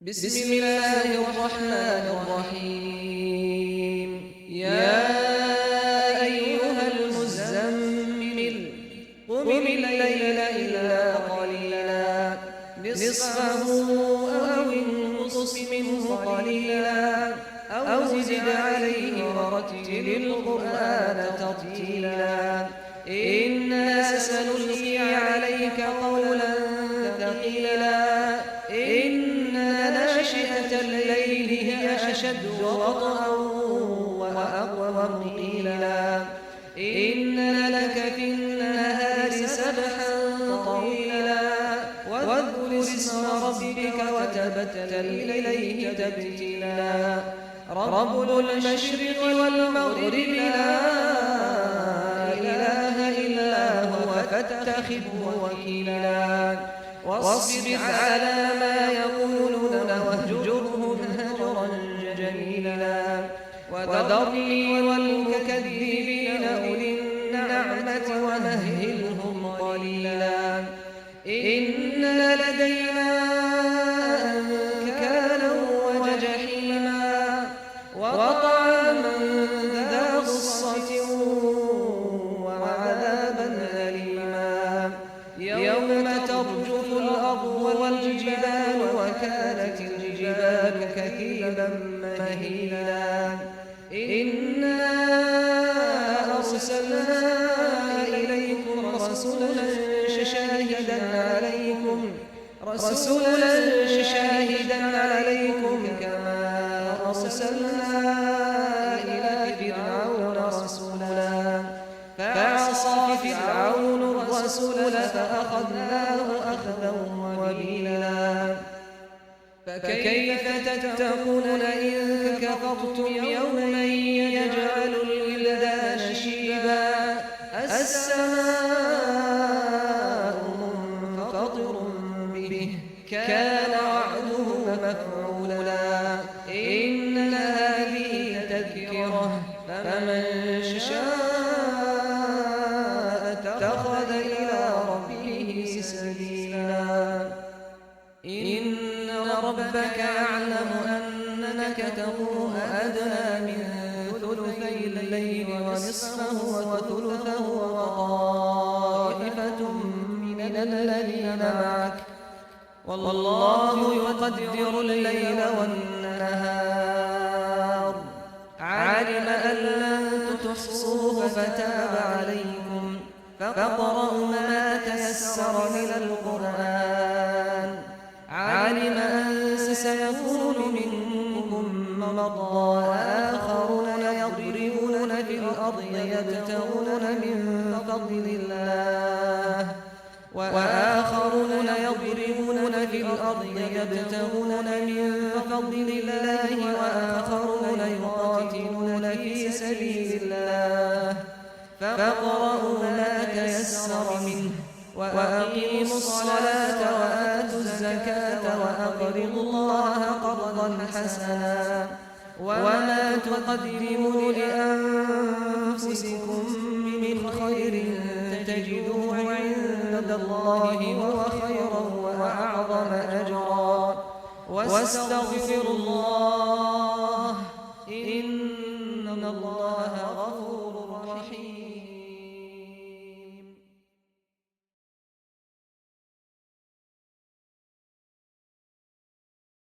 بسم الله الرحمن الرحيم. يا أيها المزمل قم الليل إلا قليلا نصفه أو انقص منه قليلا أو زد عليه ورتل القرآن ترتيلا إنا سنلقي عليك قولا ثقيلا الليل هي أشد وطئا وأقوم قيلا إن لك في النهار سبحا طويلا واذكر اسم ربك وتبتل إليه تبتيلا رب المشرق والمغرب لا إله إلا هو فاتخذه وكيلا واصبر على ما يقولون واهجرهم هجرا جميلا وذرني والمكذبين أولي النعمة ومهلهم قليلا إن لدينا أنكالا وجحيما وطعاما ذا غصة وعذابا أليما يوم ترجف الأرض والجبال وكانت الجبال كثيبا مهيلا إنا أرسلنا إليكم رسولا شاهدا عليكم كما أرسلنا إلى فرعون رسولا فعصى فرعون الرسول فأخذناه أخذا وبيلا فكيف تتقون إن كفرتم يوما يجعل الولدان شيبا السماء منفطر به كان وعده مفعولا إن هذه تذكرة فمن شاء اتخذ إلى ربه سبيلا إن ربك يعلم أنك تقوم أدنى من ثلثي الليل ونصفه وثلثه وطائفة من الذين معك والله يقدر الليل والنهار علم أن لن تحصوه فتاب عليكم فاقرؤوا ما تيسر من القرآن علم أن سيكون منكم مرضى وآخرون يضربون في الأرض يبتغون من فضل الله وآخرون يقاتلون في سبيل الله فاقرؤوا ما تيسر منه وأقيموا الصلاة وآتوا الزكاة وأقرضوا الله قرضا حسنا وما تقدموا لأنفسكم من خير تجدوه عند الله هو خيرا وأعظم أجرا واستغفروا الله إن الله